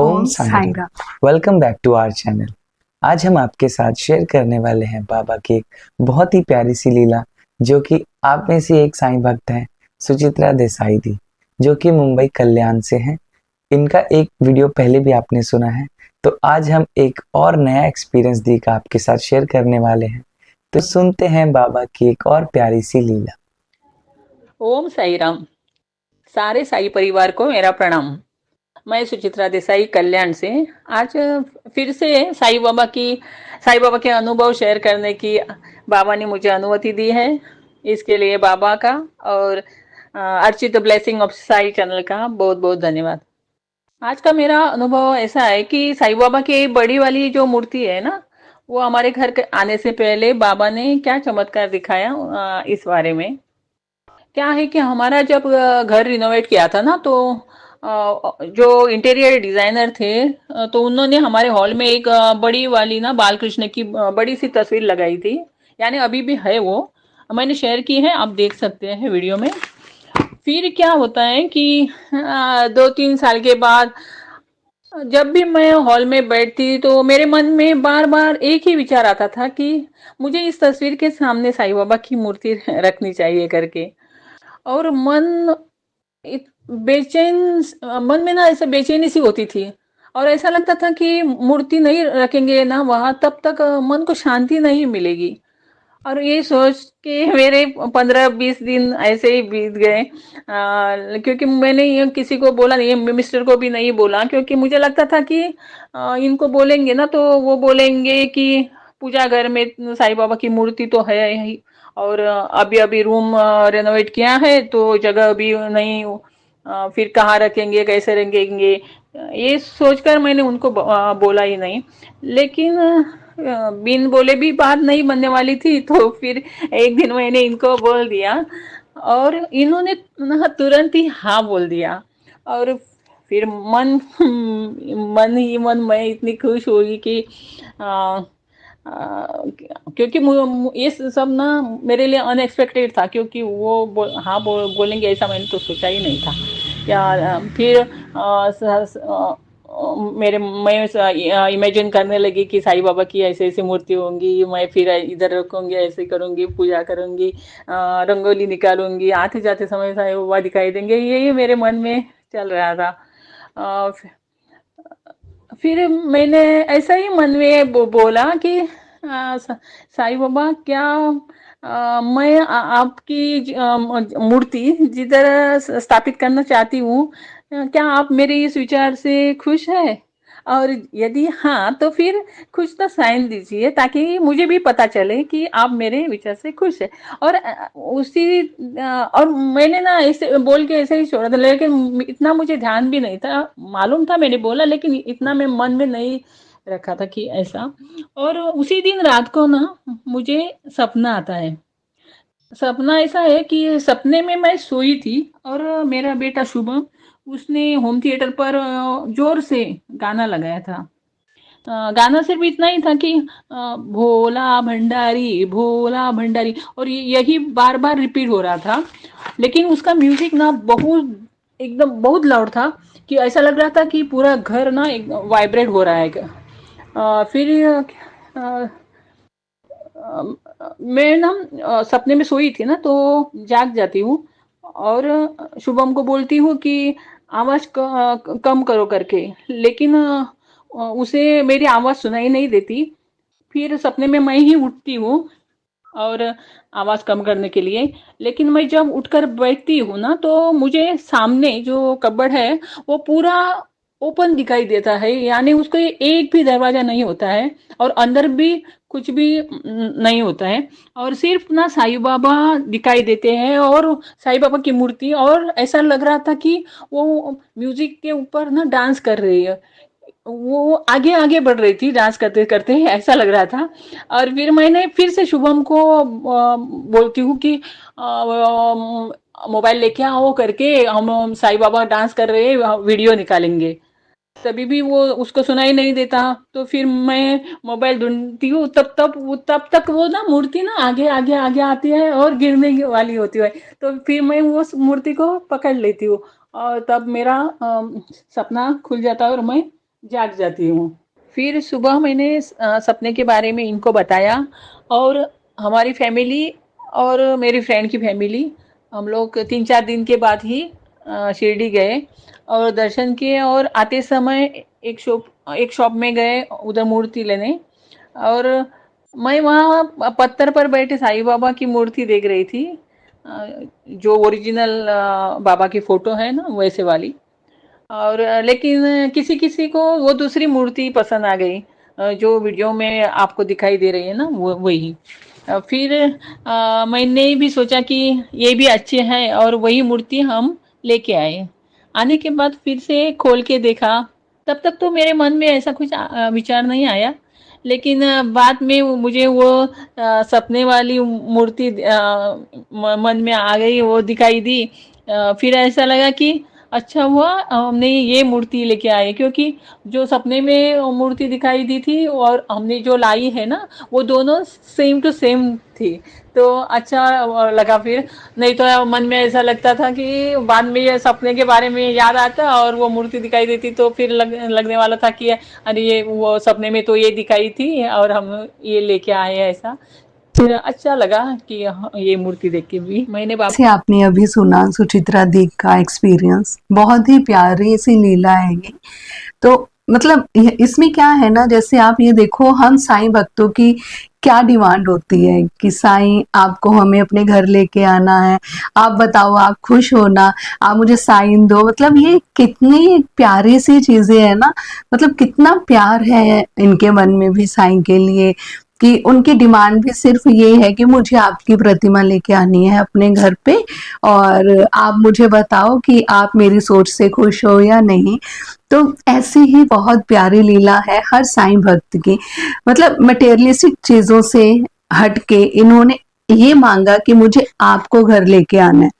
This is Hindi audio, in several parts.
Om Om Sai Ram. Sai welcome back to our channel. आज हम आपके साथ शेयर करने वाले हैं बाबा की एक बहुत ही प्यारी सी लीला, जो कि आप में से एक साईं भक्त हैं, सुचित्रा देसाई दी, जो कि मुंबई कल्याण से हैं। इनका एक वीडियो पहले भी आपने सुना है, तो आज हम एक और नया एक्सपीरियंस दी का आपके साथ शेयर करने वाले हैं। तो सुनते हैं बाबा की एक और प्यारी सी लीला। ओम साई राम। सारे साई परिवार को मेरा प्रणाम। मैं सुचित्रा देसाई कल्याण से आज फिर से साई बाबा के अनुभव शेयर करने की बाबा ने मुझे अनुमति दी है। इसके लिए बाबा का और Archit blessing of Sai channel का बहुत बहुत धन्यवाद। आज का मेरा अनुभव ऐसा है कि साई बाबा की बड़ी वाली जो मूर्ति है ना, वो हमारे घर के आने से पहले बाबा ने क्या चमत्कार दिखाया, इस बारे में क्या है कि हमारा जब घर रिनोवेट किया था ना, तो जो इंटीरियर डिजाइनर थे, तो उन्होंने हमारे हॉल में एक बड़ी वाली ना बाल कृष्ण की बड़ी सी तस्वीर लगाई थी। यानी अभी भी है वो, मैंने शेयर की है, आप देख सकते हैं वीडियो में। फिर क्या होता है कि 2-3 साल के बाद जब भी मैं हॉल में बैठती तो मेरे मन में बार बार एक ही विचार आता था कि मुझे इस तस्वीर के सामने साईं बाबा की मूर्ति रखनी चाहिए करके। और बेचैन मन में ना ऐसे बेचैनी सी होती थी। और ऐसा लगता था कि मूर्ति नहीं रखेंगे ना वहां, तब तक मन को शांति नहीं मिलेगी। और ये सोच के मेरे 15-20 दिन ऐसे ही बीत गए। क्योंकि मैंने ये किसी को बोला नहीं, मिस्टर को भी नहीं बोला, क्योंकि मुझे लगता था कि इनको बोलेंगे ना तो वो बोलेंगे कि पूजा घर में साईं बाबा की मूर्ति तो है ही, और अभी अभी रूम रेनोवेट किया है तो जगह भी नहीं, फिर कहाँ रखेंगे, कैसे रखेंगे। ये सोचकर मैंने उनको बोला ही नहीं। लेकिन बिन बोले भी बात नहीं बनने वाली थी, तो फिर एक दिन मैंने इनको बोल दिया और इन्होंने ना तुरंत ही हाँ बोल दिया। और फिर मन ही मन मैं इतनी खुश हुई कि आ, क्योंकि ये सब ना मेरे लिए अनएक्सपेक्टेड था, क्योंकि वो बोलेंगे ऐसा मैंने तो सोचा ही नहीं था। या फिर मैं इमेजिन करने लगी कि साईं बाबा की ऐसे ऐसी मूर्ति होंगी, मैं फिर इधर रखूंगी, ऐसे करूंगी, पूजा करूंगी, रंगोली निकालूंगी, आते जाते समय साईं बाबा दिखाई देंगे, ये मेरे मन में चल रहा था। अ, फिर मैंने ऐसा ही मन में बोला कि साईं बाबा, क्या मैं आपकी मूर्ति जिधर स्थापित करना चाहती हूँ, क्या आप मेरे इस विचार से खुश है? और यदि हाँ, तो फिर कुछ तो साइन दीजिए ताकि मुझे भी पता चले कि आप मेरे विचार से खुश है। और और मैंने ना ऐसे बोल के ऐसे ही छोड़ा था, लेकिन इतना मुझे ध्यान भी नहीं था, मालूम था मैंने बोला, लेकिन इतना मैं मन में नहीं रखा था कि ऐसा। और उसी दिन रात को ना मुझे सपना आता है। सपना ऐसा है कि सपने में मैं सोई थी और मेरा बेटा शुभम, उसने होम थिएटर पर जोर से गाना लगाया था। गाना सिर्फ इतना ही था कि भोला भंडारी, और यही बार बार रिपीट हो रहा था। लेकिन उसका म्यूजिक ना बहुत, एकदम बहुत लाउड था, कि ऐसा लग रहा था कि पूरा घर ना एक वाइब्रेट हो रहा है। फिर मैं ना सपने में सोई थी ना, तो जाग जाती हूँ और शुभम को बोलती हूँ कि आवाज कम करो करके, लेकिन उसे मेरी आवाज सुनाई नहीं देती। फिर सपने में मैं ही उठती हूँ और आवाज कम करने के लिए। लेकिन मैं जब उठकर बैठती हूँ ना, तो मुझे सामने जो कबर्ड है वो पूरा ओपन दिखाई देता है, यानी उसको एक भी दरवाजा नहीं होता है और अंदर भी कुछ भी नहीं होता है। और सिर्फ ना साईं बाबा दिखाई देते हैं और साईं बाबा की मूर्ति, और ऐसा लग रहा था कि वो म्यूजिक के ऊपर ना डांस कर रही है, वो आगे आगे बढ़ रही थी डांस करते करते, ऐसा लग रहा था। और फिर मैंने फिर से शुभम को बोलती हूँ कि मोबाइल लेके आओ करके, हम साईं बाबा डांस कर रहे हैं, वीडियो निकालेंगे। तभी भी वो उसको सुनाई नहीं देता। तो फिर मैं मोबाइल ढूंढती हूँ, तब तक वो ना मूर्ति ना आगे आगे आगे आती है और गिरने वाली होती है। तो फिर मैं वो मूर्ति को पकड़ लेती हूँ और तब मेरा सपना खुल जाता है और मैं जाग जाती हूँ। फिर सुबह मैंने सपने के बारे में इनको बताया और हमारी फैमिली और मेरी फ्रेंड की फैमिली हम लोग 3-4 दिन के बाद ही शिरडी गए और दर्शन किए और आते समय एक शॉप में गए उधर मूर्ति लेने और मैं वहाँ पत्थर पर बैठे साईं बाबा की मूर्ति देख रही थी, जो ओरिजिनल बाबा की फोटो है ना वैसे वाली। और लेकिन किसी-किसी को वो दूसरी मूर्ति पसंद आ गई, जो वीडियो में आपको दिखाई दे रही है ना वो वही। फिर मैंने भी सोचा कि ये भी अच्छे हैं और वही मूर्ति हम लेके आए। आने के बाद फिर से खोल के देखा, तब तक तो मेरे मन में ऐसा कुछ विचार नहीं आया। लेकिन बाद में मुझे वो सपने वाली मूर्ति मन में आ गई, वो दिखाई दी। फिर ऐसा लगा कि अच्छा हुआ हमने ये मूर्ति लेके आए, क्योंकि जो सपने में मूर्ति दिखाई दी थी और हमने जो लाई है ना वो दोनों सेम टू सेम थी। तो अच्छा लगा फिर। नहीं तो मन में ऐसा लगता था कि बाद में ये सपने के बारे में याद आता और वो मूर्ति दिखाई देती तो फिर लगने वाला था कि अरे ये वो सपने में तो ये दिखाई थी और हम ये लेके आए हैं ऐसा। फिर अच्छा लगा कि ये मूर्ति देख के भी मैंने जैसे आपने अभी सुना सुचित्रा दी का एक्सपीरियंस, बहुत ही प्यारी सी लीला है ये। तो मतलब इसमें क्या है ना, जैसे आप ये देखो हम साईं भक्तों की क्या डिमांड होती है कि साईं आपको हमें अपने घर लेके आना है, आप बताओ आप खुश हो ना, आप मुझे साइन दो। मतलब ये कितनी प्यारी सी चीजें है ना, मतलब कितना प्यार है इनके मन में भी साईं के लिए, कि उनकी डिमांड भी सिर्फ ये है कि मुझे आपकी प्रतिमा लेके आनी है अपने घर पे और आप मुझे बताओ कि आप मेरी सोच से खुश हो या नहीं। तो ऐसी ही बहुत प्यारी लीला है हर साईं भक्त की। मतलब मटेरियलिस्टिक चीजों से हट के इन्होंने ये मांगा कि मुझे आपको घर लेके आना है।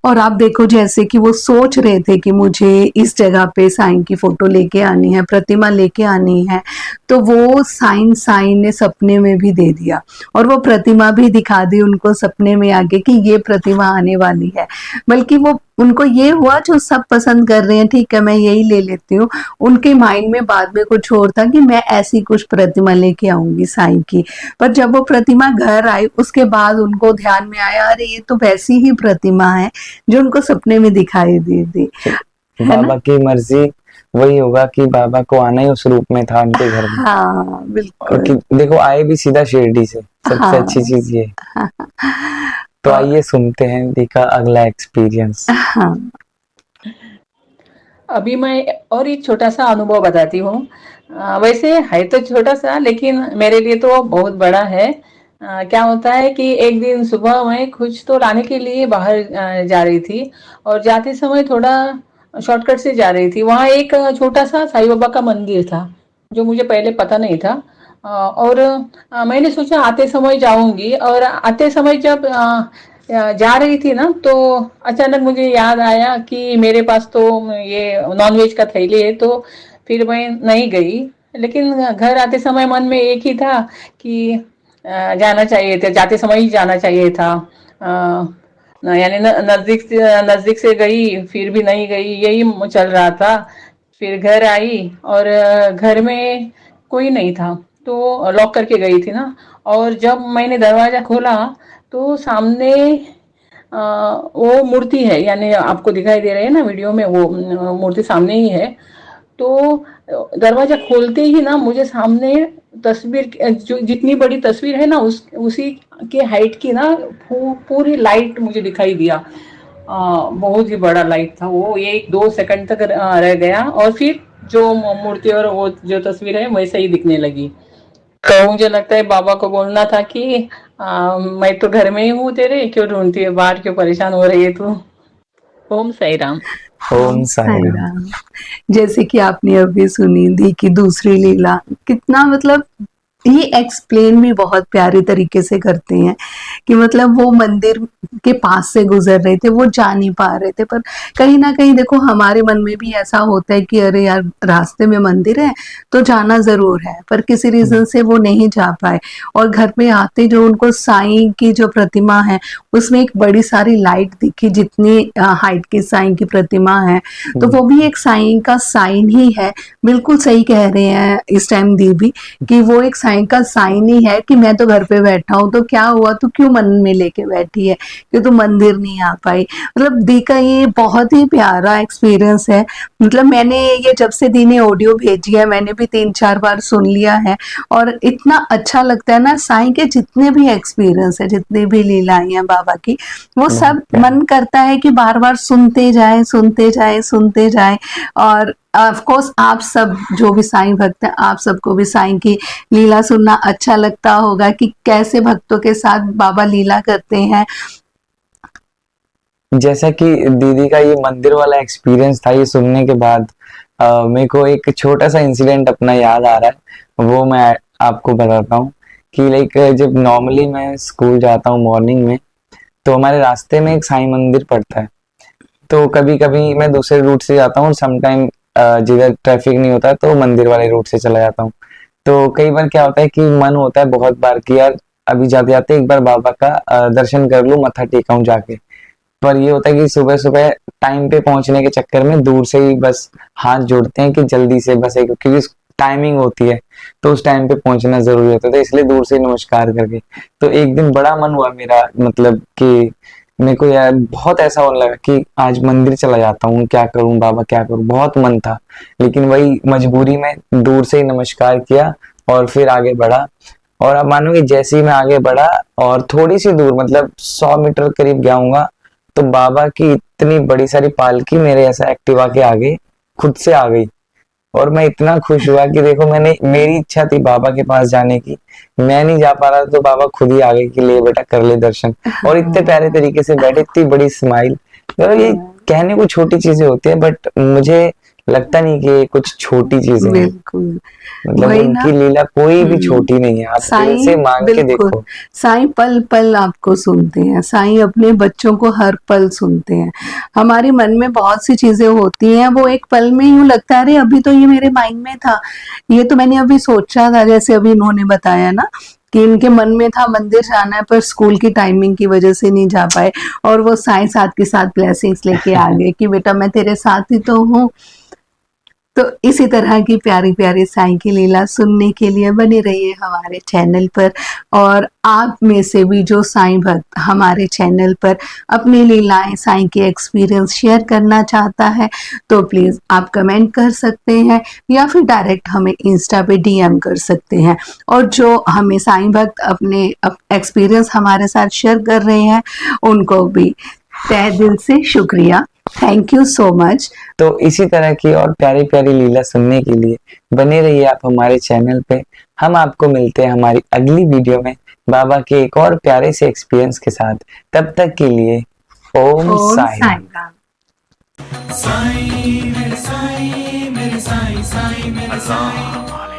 और आप देखो जैसे कि वो सोच रहे थे कि मुझे इस जगह पे साईं की फोटो लेके आनी है, प्रतिमा लेके आनी है, तो वो साईं ने सपने में भी दे दिया और वो प्रतिमा भी दिखा दी उनको सपने में आगे कि ये प्रतिमा आने वाली है। बल्कि वो उनको ये हुआ जो सब पसंद कर रहे हैं, ठीक है मैं यही ले लेती हूँ। उनके माइंड में बाद में कुछ और था कि मैं ऐसी कुछ प्रतिमा लेके आऊंगी साईं की। पर जब वो प्रतिमा घर आई उसके बाद उनको ध्यान में आया अरे ये तो वैसी ही प्रतिमा है जो उनको सपने में दिखाई दी थी। बाबा की मर्जी वही होगा कि बाबा को आना ही उस रूप में था उनके घर में। हाँ बिल्कुल। कि देखो आए भी सीधा शिरडी से, सबसे हाँ, अच्छी चीज ये। तो और आइए सुनते हैं दी का अगला एक्सपीरियंस। हाँ अभी मैं और एक छोटा सा अनुभव बताती हूँ। वैसे है तो छोटा सा लेकिन मेरे लिए तो बहुत बड़ा है। क्या होता है कि एक दिन सुबह मैं कुछ तो लाने के लिए बाहर जा रही थी और जाते समय थोड़ा शॉर्टकट से जा रही थी। वहाँ एक छोटा सा साईं बाबा का मंदिर था जो मुझे पहले पता नहीं था। और मैंने सोचा आते समय जाऊंगी और आते समय जब जा रही थी ना तो अचानक मुझे याद आया कि मेरे पास तो ये नॉनवेज का थैली है, तो फिर मैं नहीं गई। लेकिन घर आते समय मन में एक ही था कि जाना चाहिए था, जाते समय ही जाना चाहिए था। यानी नजदीक से गई फिर भी नहीं गई, यही चल रहा था। फिर घर आई और घर में कोई नहीं था तो लॉक करके गई थी ना। और जब मैंने दरवाजा खोला तो सामने वो मूर्ति है, यानी आपको दिखाई दे रही है ना वीडियो में, वो मूर्ति सामने ही है। तो दरवाजा खोलते ही ना मुझे सामने तस्वीर, जो जितनी बड़ी तस्वीर है ना उसी के हाइट की ना पूरी लाइट मुझे दिखाई दिया। बहुत ही बड़ा लाइट था वो, ये 2 सेकंड तक रह गया और फिर जो मूर्ति और वो जो तस्वीर है वैसे ही दिखने लगी। तो मुझे लगता है बाबा को बोलना था कि मैं तो घर में ही हूँ तेरे, क्यों ढूंढती है बाहर, क्यों परेशान हो रही है तू। ओम साई राम। ओम साई साईं राम। राम। जैसे कि आपने अभी सुनी दी की दूसरी लीला, कितना मतलब ये एक्सप्लेन भी बहुत प्यारे तरीके से करते हैं कि मतलब वो मंदिर के पास से गुजर रहे थे, वो जा नहीं पा रहे थे, पर कहीं ना कहीं देखो हमारे मन में भी ऐसा होता है कि अरे यार रास्ते में मंदिर है तो जाना जरूर है, पर किसी रीजन से वो नहीं जा पाए। और घर पे आते जो उनको साईं की जो प्रतिमा है उसमें एक बड़ी सारी लाइट दिखी, जितनी हाइट की साईं की प्रतिमा है, तो वो भी एक साईं का साइन ही है। बिल्कुल सही कह रहे हैं इस टाइम दीदी कि वो एक साईं का साइन ही है कि मैं तो घर पे बैठा हूँ, तो क्या हुआ, तू क्यों मन में लेके बैठी है कि तू मंदिर नहीं आ पाई। मतलब दी का ये बहुत ही प्यारा एक्सपीरियंस है। मतलब मैंने ये जब से दी ने ऑडियो भेजी है मैंने भी 3-4 बार सुन लिया है, और इतना अच्छा लगता है ना, साईं के जितने भी एक्सपीरियंस है, जितनी भी लीलाएं हैं बाबा की, वो बहुत सब प्यारा। मन करता है कि बार बार सुनते जाए सुनते जाए सुनते जाए। और ऑफ कोर्स आप सब जो भी साईं भक्त हैं, आप सबको भी साईं की लीला सुनना अच्छा लगता होगा कि कैसे भक्तों के साथ बाबा लीला करते हैं। जैसा कि दीदी का ये मंदिर वाला एक्सपीरियंस था, ये सुनने के बाद मेरे को एक छोटा सा इंसिडेंट अपना याद आ रहा है, वो मैं आपको बताता हूँ कि लाइक जब नॉर्मली मैं स्कूल जाता हूँ मॉर्निंग में, तो हमारे रास्ते में एक साईं मंदिर पड़ता है। तो कभी कभी मैं दूसरे रूट से जाता हूँ, समटाइम जिधर ट्रैफिक नहीं होता तो मंदिर वाले रूट से चला जाता हूँ। तो कई बार क्या होता है कि मन होता है बहुत बार कि यार अभी जाते जाते एक बार बाबा का दर्शन कर लूं, मत्था टेकाऊं जाके। पर ये होता है कि सुबह सुबह टाइम पे पहुंचने के चक्कर में दूर से ही बस हाथ जोड़ते हैं कि जल्दी से बस एक, क्योंकि टाइमिंग होती है तो उस टाइम पे पहुंचना जरूरी होता है, तो इसलिए दूर से ही नमस्कार करके। तो एक दिन बड़ा मन हुआ मेरा, मतलब कि मेरे को यार बहुत ऐसा होने लगा कि आज मंदिर चला जाता हूँ, क्या करूँ बाबा क्या करूँ, बहुत मन था। लेकिन वही मजबूरी में दूर से ही नमस्कार किया और फिर आगे बढ़ा। और अब मानोगे जैसे ही मैं आगे बढ़ा और थोड़ी सी दूर, मतलब 100 मीटर करीब गया हूँगा, तो बाबा की इतनी बड़ी सारी पालकी मेरे ऐसा एक्टिवा के आगे खुद से आ गई। और मैं इतना खुश हुआ कि देखो, मैंने, मेरी इच्छा थी बाबा के पास जाने की, मैं नहीं जा पा रहा तो बाबा खुद ही आ गए कि ले बेटा कर ले दर्शन। और इतने प्यारे तरीके से बैठे, इतनी बड़ी स्माइल। तो ये कहने को छोटी चीजें होती है, बट मुझे लगता नहीं कि ये कुछ छोटी चीजें हैं। बिल्कुल मतलब वही ना। उनकी लीला कोई भी छोटी नहीं है, आप दिल से साईं मांग के बिल्कुल, देखो। साईं पल पल आपको सुनते हैं, साईं अपने बच्चों को हर पल सुनते हैं। हमारे मन में बहुत सी चीजें होती हैं, वो एक पल में यूं लगता है अरे अभी तो ये मेरे माइंड में था, ये तो मैंने अभी सोचा था, जैसे अभी इन्होंने बताया ना कि इनके मन में था मंदिर जाना है पर स्कूल की टाइमिंग की वजह से नहीं जा पाए, और वो साईं साथ के साथ ब्लेसिंग्स लेके आ गए कि बेटा मैं तेरे साथ ही तो हूँ। तो इसी तरह की प्यारी प्यारी साईं की लीला सुनने के लिए बने रहिए हमारे चैनल पर। और आप में से भी जो साईं भक्त हमारे चैनल पर अपनी लीलाएं साईं के एक्सपीरियंस शेयर करना चाहता है तो प्लीज़ आप कमेंट कर सकते हैं या फिर डायरेक्ट हमें इंस्टा पे डीएम कर सकते हैं। और जो हमें साईं भक्त अपने एक्सपीरियंस हमारे साथ शेयर कर रहे हैं उनको भी तहे दिल से शुक्रिया, थैंक यू सो मच। तो इसी तरह की और प्यारी प्यारी लीला सुनने के लिए बने रहिए आप हमारे चैनल पे। हम आपको मिलते हैं हमारी अगली वीडियो में बाबा के एक और प्यारे से एक्सपीरियंस के साथ। तब तक के लिए ओम ओम साई साईं राम। साईं मेरे साईं मेरे साईं साईं मेरे साईं